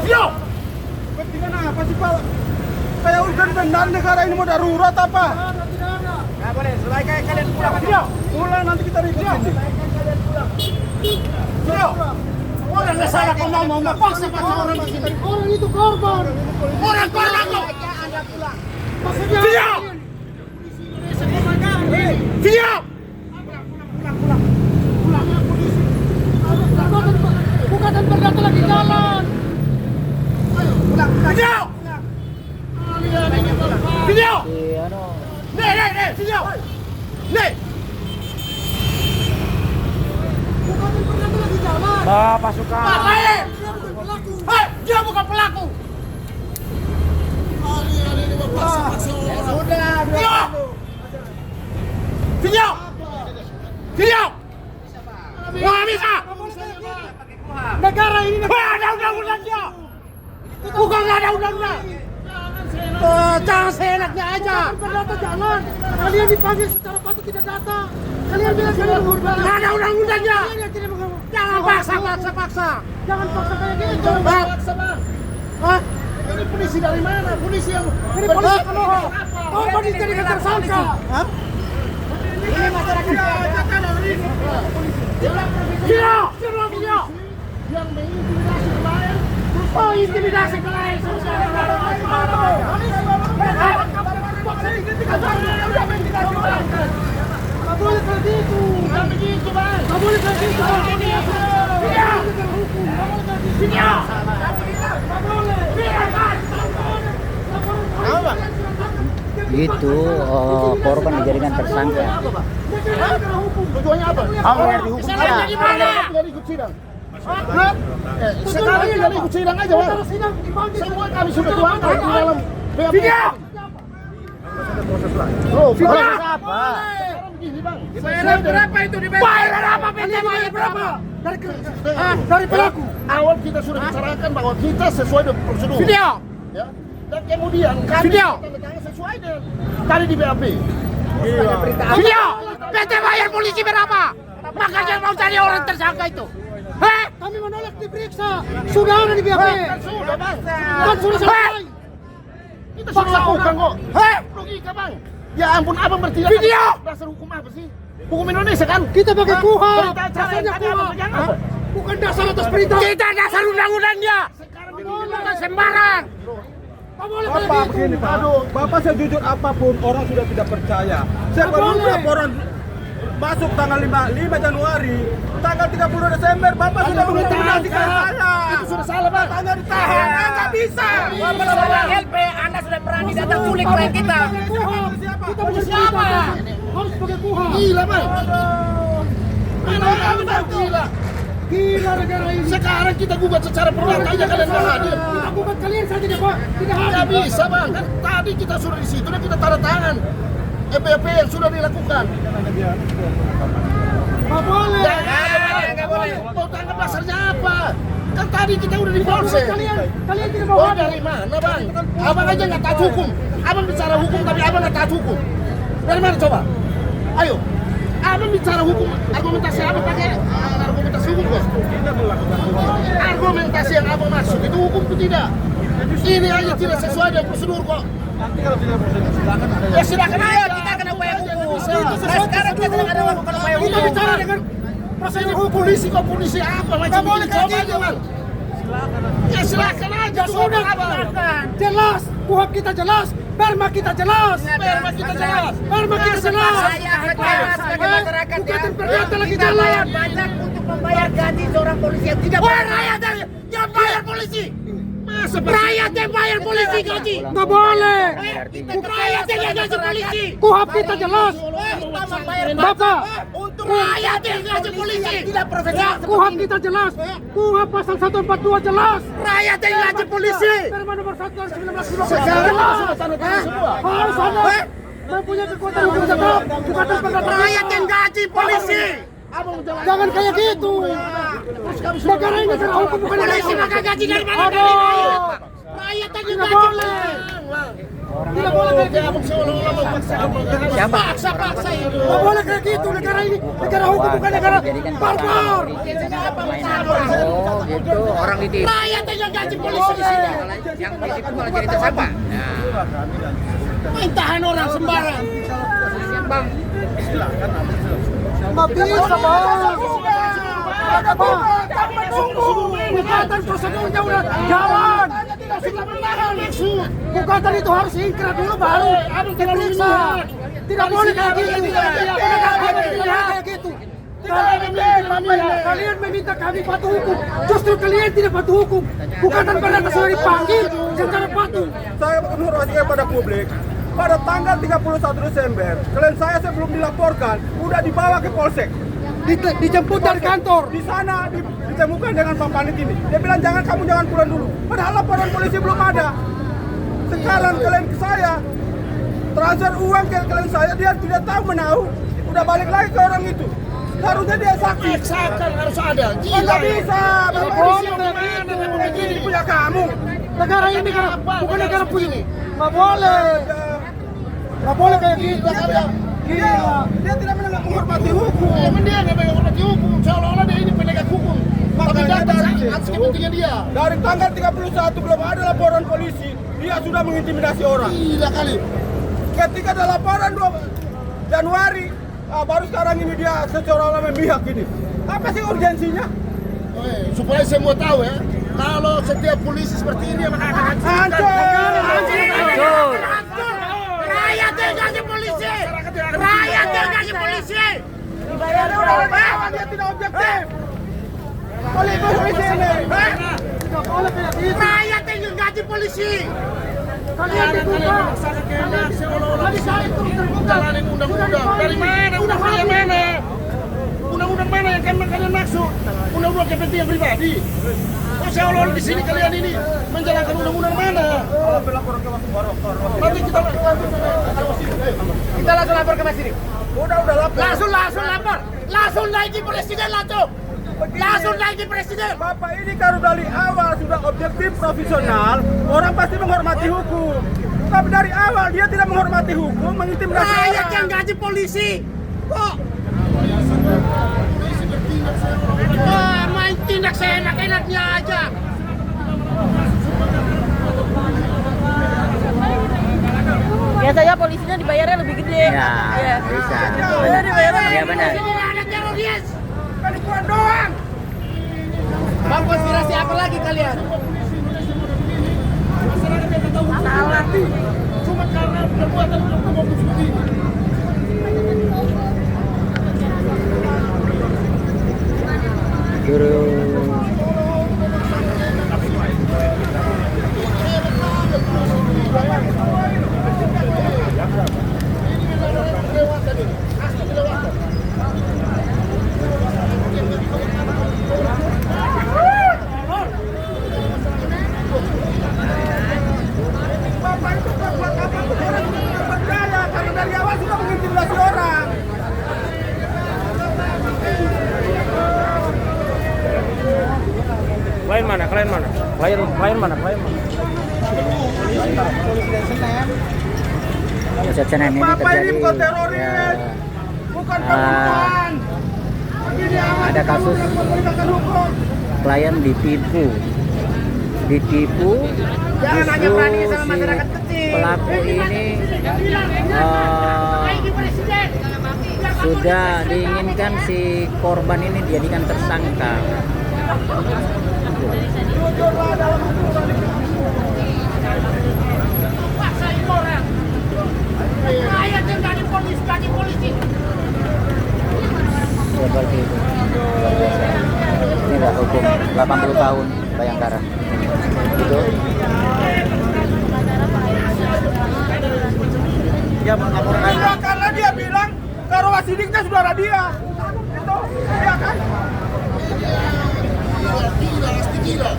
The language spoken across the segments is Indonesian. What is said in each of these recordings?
Video! Kepentingan apa sih Pak? Kayak udah benar negara ini mau darurat apa? Nggak boleh, selesai kalian pulang. Video! Pulang nanti kita ribut sini. Video! Orang nggak salah kau mau paksa orang di sini. Orang itu korban. Orang korban kok. Maksudnya Video! Video! bukan berdata lagi jalan. Video! Video! Nih, video! Nih! Bukan berdata lagi jalan. Bapak suka. Ngapain? Dia bukan pelaku. Hei, dia bukan pelaku. Video! Video! Video! Wah, bisa! Negara ini Wah, ada undang-undangnya! Bukan nggak ada undang-undang! Jangan seenaknya aja! berdata jalan. Kalian dipanggil secara patut tidak datang. Kalian bilang kalian menghormati. Nggak ada undang-undangnya! Kalian yang tidak menghormati. Jangan paksa! Jangan paksa kayak gitu. Paksa, Bang! Hah? Ini polisi dari mana? Polisi yang Ini polisi pemohon. Korban dijadikan tersangka. Hah? Ini masyarakat Video! Video! yang mengintimidasi nelayan. Oh, intimidasi nelayan! Nggak boleh kayak gitu. Bukan begitu, Bang. Nggak boleh kayak gitu. Video! Itu korban dijadikan tersangka. Tujuannya apa? Biar dihukum Salahnya dia. di mana? Tidak ikut sidang. Sekarang tidak ikut sidang aja, Bang. Semua kami sudah tuangkan di dalam BAP. Video! Loh, Video! apa? Begini, Bang. Bayar berapa itu dibayar? Bayar apa? PT bayar berapa? Dari pelaku. Awal kita sudah bicarakan bahwa kita sesuai dengan prosedur. Video! Ya. Dan kemudian kami Video! tanda tangan sesuai dengan tadi di BAP. Video! PT bayar polisi berapa? Makanya mau cari orang tersangka itu. Heh? Kami menolak diperiksa. Sudah ada di BAP. Sudah, Bang. Kan sudah selesai. Kita sudah lakukan kok. Heh? Logika, Bang. Ya ampun, abang bertindak. Video! Dasar hukum apa sih? Hukum Indonesia kan? Kita pakai kuhap. Berita acara yang Dasarnya tadi apa? kuhap. Pegang apa? Bukan dasar atas perintah. Kita dasar undang-undangnya. Sekarang Bukan sembarang. Nggak boleh Bapak kayak gitu. begini Pak, Bapak sejujur apapun orang sudah tidak percaya. Saya baru boleh. laporan masuk tanggal 5 Januari, tanggal 30 Desember Bapak sudah mengintimidasikan saya. Itu sudah salah, Bang. Tanya ditahan, nggak bisa. Bapak sebagai LP, Anda sudah berani datang culik klien kita. Kuhap. Kita punya siapa? Harus pakai kuhap. Gila, Bang. Gila. Gila negara ini. Sekarang kita gugat secara perdata aja kalian nggak hadir. Kita bukan kalian saja tidak Pak. Tidak hadir. Nggak bisa, Bang. Kan tadi kita sudah di situ dan kita tanda tangan EPP yang sudah dilakukan. Nggak boleh. Nggak boleh. Mau tangkap dasarnya apa? Kan tadi kita udah di polsek. Kalian tidak mau Oh, hadir. dari mana, Bang? Abang aja nggak taat hukum. Abang bicara hukum tapi abang nggak taat hukum. Dari mana coba? Ayo. Abang bicara hukum, argumentasi abang pakai argumentasi hukum kok. Argumentasi yang abang maksud itu hukum itu tidak. Ini aja tidak sesuai dengan prosedur kok. Nanti kalau tidak prosedur silakan ada Ya silakan aja. Kita kena upaya hukum. Itu Nah, sekarang kita sedang ada melakukan upaya Kita hukum. bicara dengan prosedur hukum. Polisi kok polisi apa? Macam boleh ini kayak coba gitu. aja, Bang. Ya silakan aja. Sudah jelas. Kuhap kita jelas. Perma kita jelas. Perma kita jelas. Perma kita jelas. Saya akan sebagai masyarakat Bukan ya. perdata lagi Kita jalan. bayar pajak untuk membayar gaji seorang polisi yang tidak Wah, rakyat yang bayar polisi. Masa Rakyat yang bayar polisi gaji. Nggak boleh. Rakyat yang gaji polisi. Kuhap kita jelas. kita membayar Bapak. Untuk rakyat yang gaji polisi. tidak profesional. Kuhap kita jelas. Kuhap pasal 142 jelas. Rakyat yang gaji polisi. Perma nomor 1 tahun 1990 Sekarang jelas. sudah tanda tangan semua. Harus ada. Mempunyai kekuatan hukum tetap. Bukan perdata. Rakyat yang gaji polisi. Jangan kayak gitu. Negara ini negara hukum bukan negara Polisi hukum. makan gaji dari mana? Dari Aduh. rakyat. Rakyat yang Tidak gaji boleh. polisi. Tidak boleh kayak gitu. Abang seolah-olah memaksa. Siapa? Paksa itu. Tidak boleh kayak gitu. Negara ini negara hukum bukan negara barbar. Oh gitu, orang ditipu. Rakyat yang gaji polisi di sini. Yang ditipu malah jadi tersangka. Mintahan orang sembarang. Bang, Nggak bisa, Bang. Ada Bang. Gugatan prosedurnya udah jalan. Gugatan itu harus ingkrah dulu baru diperiksa. Tidak boleh kayak gitu. Kayak gitu. Kalian meminta kami patuh hukum. Justru kalian tidak patuh hukum. Gugatan perdata sudah dipanggil secara patuh. Saya menghormati kepada publik. Pada tanggal 31 Desember, klien saya sebelum dilaporkan, udah dibawa ke polsek. Dijemput dari kantor. Di sana ditemukan dengan Pak Panit ini. Dia bilang jangan pulang dulu. Padahal laporan polisi belum ada. Sekarang klien saya transfer uang ke klien saya, dia tidak tahu menahu. Udah balik lagi ke orang itu. Harusnya dia sakit. Paksakan harus ada. Nggak bisa. Boleh Ini punya kamu. negara ini bukan negara punya. Nggak boleh. Nggak boleh kayak gitu. Dia tidak menghormati hukum. Emang dia nggak menghormati hukum. Seolah-olah dia ini penegak hukum. Tapi Makanya data dari atas kepentingan dia. Dari tanggal 31 belum ada laporan polisi, dia sudah mengintimidasi orang. Gila kali. Ketika ada laporan 2 Januari, baru sekarang ini dia seolah-olah memihak ini. Apa sih urgensinya? Supaya semua tahu ya, kalau setiap polisi seperti ini maka akan Hancur! Rakyat yang gaji polisi. Rakyat yang gaji polisi. Dibayar orang dia tidak objektif. Polisi ini. Nggak boleh kayak gitu. Rakyat yang gaji polisi. Kalian dibuka. Tadi saya itu jalanin undang-undang. Dari mana? Undang-undang mana? Undang-undang mana yang kalian maksud? Undang-undang kepentingan pribadi. Oh, seolah-olah di sini kalian ini menjalankan undang-undang mana? Nanti kita Langsung lapor ke Mas Sidik. Udah lapor. Langsung lapor. Langsung naiki presiden langsung. Langsung naiki presiden. Bapak ini kalau dari awal sudah objektif profesional, orang pasti menghormati hukum. Tapi dari awal dia tidak menghormati hukum, mengintimidasi Rakyat orang. yang gaji polisi. Kok main tindak seenak-enaknya aja. Biasanya polisinya dibayarnya lebih gede. ya Iya. bisa. Biasanya dibayarnya Iya benar. Ini ada teroris. Penipuan doang. Bang, konspirasi apa lagi kalian? salah cuma karena perbuatan mobil seperti ini. Guru. Bapak itu buat apa? Orang berdaya karena dari awal sudah mengintimidasi orang. Klien mana? Klien mana? Klien mana? Pusat Senen ini Bapak ini terjadi bukan teroris, ya, bukan pembunuhan. Ini amat ada kasus penegakan hukum. klien ditipu Jangan hanya justru berani sama si masyarakat kecil. pelaku ini sudah diinginkan si korban ini dijadikan tersangka. Jujurlah dalam urusan ini. Paksain orang. Rakyat yang gaji polisi. Seperti itu. Inilah hukum 80 tahun Bayangkara. Itu. Dia melaporkan karena dia bilang kalau wasidiknya saudara dia. Itu dia kan. Gila, pasti gila.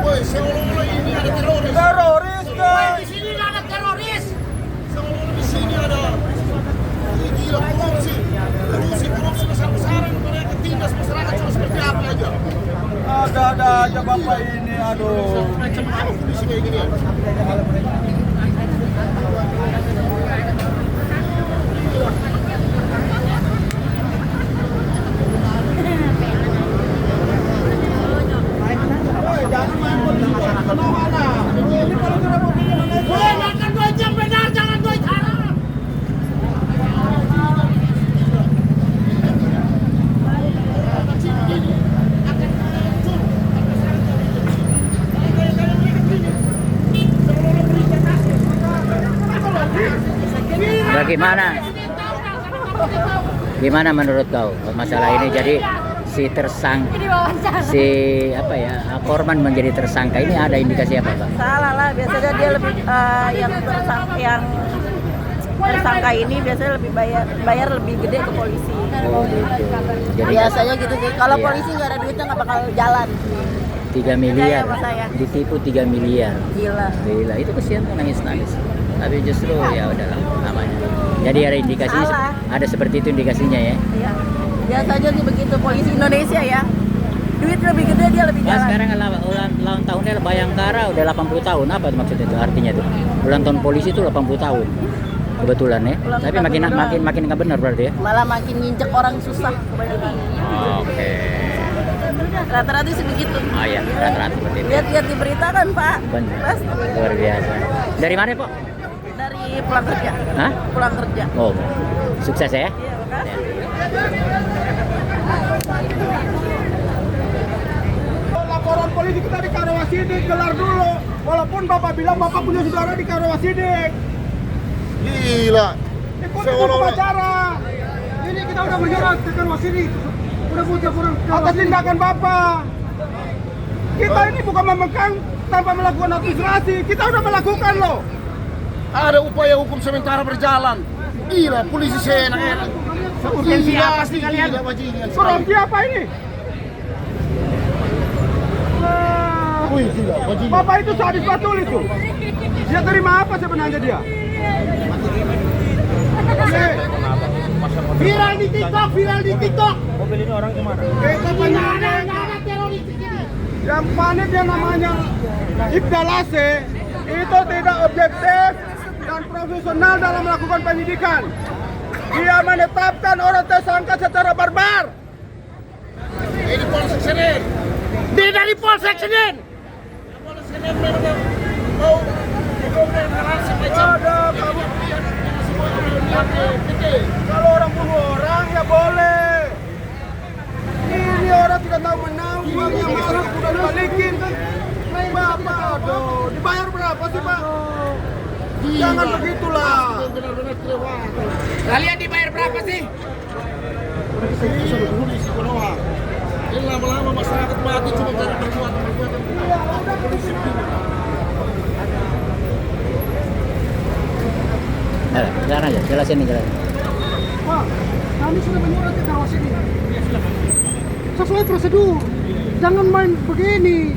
Woi, seolah-olah ini ada teroris. Teroris kan. Di sini nggak ada teroris. Seolah-olah di sini ada gila korupsi besar-besaran mereka tindas masyarakat cuma seperti apa aja. Ada aja bapak ini, aduh. Macam apa polisi kayak gini ya? Makan 2 jam benar, jangan 2 cara. Bagaimana? Gimana menurut kau masalah ini? Jadi si korban menjadi tersangka ini ada indikasi apa, Pak? Salah lah, biasanya dia lebih yang tersangka ini biasanya lebih bayar lebih gede ke polisi. Oh, gitu. Jadi Biasanya gitu sih. Kalau polisi nggak ada duitnya nggak bakal jalan. 3 miliar, Percaya sama saya. ditipu 3 miliar. Gila. Itu kesian tuh nangis-nangis. Tapi justru ya udahlah namanya. Jadi ada indikasi, Salah. ada seperti itu indikasinya ya. Iya. Biasanya sih begitu polisi Indonesia ya. Duit lebih gede dia lebih Nah, jalan. sekarang ulang tahunnya Bayangkara udah 80 tahun. Apa itu maksudnya itu? Artinya tuh. Ulang tahun polisi itu 80 tahun. Kebetulan ya. Ulang Tapi tahun makin nggak benar berarti ya. Malah makin nginjek orang susah kebanyakan. Oke. Rata-rata sih begitu. Oh iya, rata-rata seperti itu. Lihat-lihat di berita kan, Pak. Benar. Pasti. Luar biasa. Dari mana, Pak? Dari pulang kerja. Hah? Pulang kerja. Oh. Sukses ya. Iya, makasih. Laporan polisi kita di Karawasidik, gelar dulu. Walaupun Bapak bilang Bapak punya saudara di Karawasidik. Gila. Ikuti hukum acara. Ini kita udah menyerah ke Karawasidik. Udah butuh kurang Atas tindakan Bapak. Kita ini bukan membengkang tanpa melakukan administrasi. Kita udah melakukan loh. Ada upaya hukum sementara berjalan. Gila, polisi seenak-enak. Urgensi Gila, apa sih kalian? gila, bajingan sekali. Korupsi apa ini? Wih, gila, bajingan. Bapak itu sadis betul itu. Dia terima apa sebenarnya dia? viral di TikTok. Mobil ini orang kemana? Itu penyadap. Yang panik yang namanya Ibdalase itu tidak objektif dan profesional dalam melakukan penyidikan. Dia menetapkan orang tersangka secara barbar. Ini Polsek Senen. Dia dari Polsek Senen. Polsek Senen memang mau dibongkar hal semacam Ada kamu. gede. Kalau orang bunuh orang ya boleh. Ini orang tidak tahu menang, uangnya masuk udah dibalikin. Bapak, aduh, dibayar berapa sih Pak? Jangan begitulah. Benar-benar kelewatan. Kalian dibayar berapa sih? Ini sudah dulu di Sikonoha. Ini lama-lama masyarakat mati cuma karena perbuatan-perbuatan. Jalan aja, jelasin nih jelasin. Pak, kami sudah menyurat ke Karawasidik. Sesuai prosedur. Jangan main begini.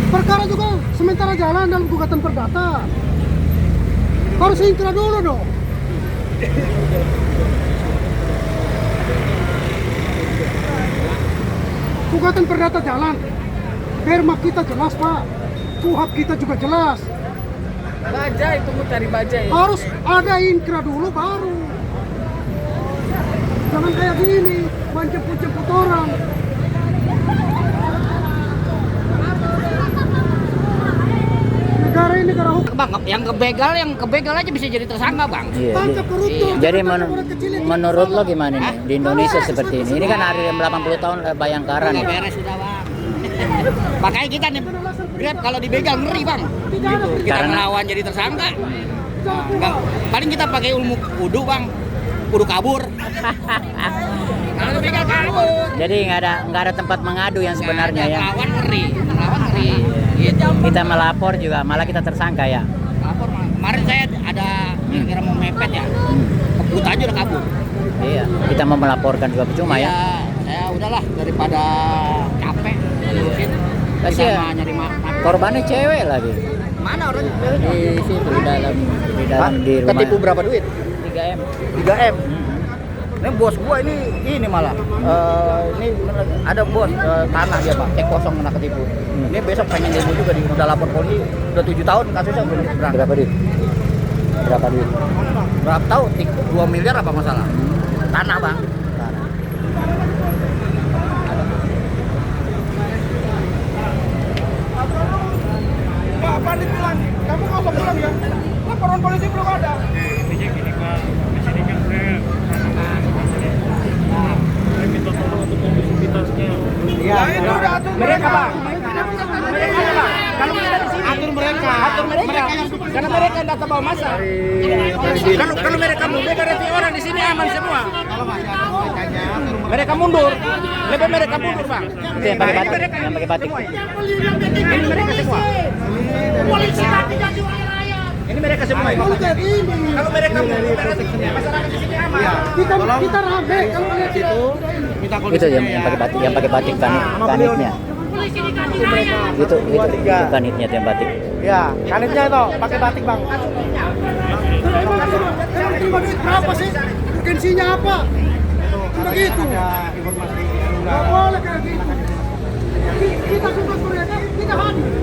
Perkara juga sementara jalan dalam gugatan perdata. Harus ingkrah dulu dong. Gugatan perdata jalan. Perma kita jelas, Pak. Kuhap kita juga jelas. Bajai, tunggu cari bajai. Harus ada inkrah dulu baru. Jangan kayak gini, menjemput-jemput orang. Negara ini negara hukum. Bang, yang kebegal aja bisa jadi tersangka, Bang. Iya, Tangkap koruptor. jadi Tangkap orang kecil itu. menurut lo gimana nih di Indonesia seperti ini? Ini kan hari 80 tahun Bayangkara nih. Nggak beres sudah, Bang. Makanya kita nih Grab kalau dibegal ngeri, Bang. Kita Karena- ngelawan jadi tersangka. Nggak, paling kita pakai ilmu kudu, Bang. Kudu kabur. Kalau dibegal kabur. Jadi nggak ada tempat mengadu yang sebenarnya ya. Ngelawan ngeri. Gitu. Kita melapor juga, malah kita tersangka ya. Lapor, Bang. Kemarin saya ada kira mau mepet ya. Kebut aja udah kabur. Iya, kita mau melaporkan juga percuma ya. Saya udahlah daripada capek ngurusin. Kasihan. Kita mah nyari makan. Korbannya cewek lagi. Mana orang? Di situ di dalam di rumah. Ketipu berapa duit? 3M. 3M. Ini bos gua ini malah. Ini ada bos tanah dia Pak, cek kosong kena ketipu. Ini besok pengen demo juga udah lapor polisi, udah 7 tahun kasusnya belum diberangkat. Berapa duit? Berapa duit? Berapa tahu? 2 miliar apa masalah? Tanah Bang. Pak Panit bilang, kamu nggak usah pulang ya. Laporan polisi belum ada. Intinya gini Pak, di sini kan saya minta tolong untuk kondusivitasnya. Ya itu udah atur mereka Pak. Kalau kita di sini atur mereka. Karena mereka yang datang bawa masa. Kalau mereka mundur berarti orang di sini aman semua. Mereka mundur. Lebih mereka mundur, Bang. Itu yang pakai batik, yang pakai batik. Ini mereka semua. Ini mereka semua. Kalau kayak gini, Kalau mereka mundur berarti masyarakat di sini aman. kita rame kalau kalian tidak Itu yang pakai batik, yang pakai batik kanitnya. Itu kanitnya itu yang batik. Ya, kanitnya itu pakai batik bang. emang terima duit berapa sih? Urgensinya apa? Begitu. Nggak boleh kayak gitu. Kita sudah mereka, kita hadir.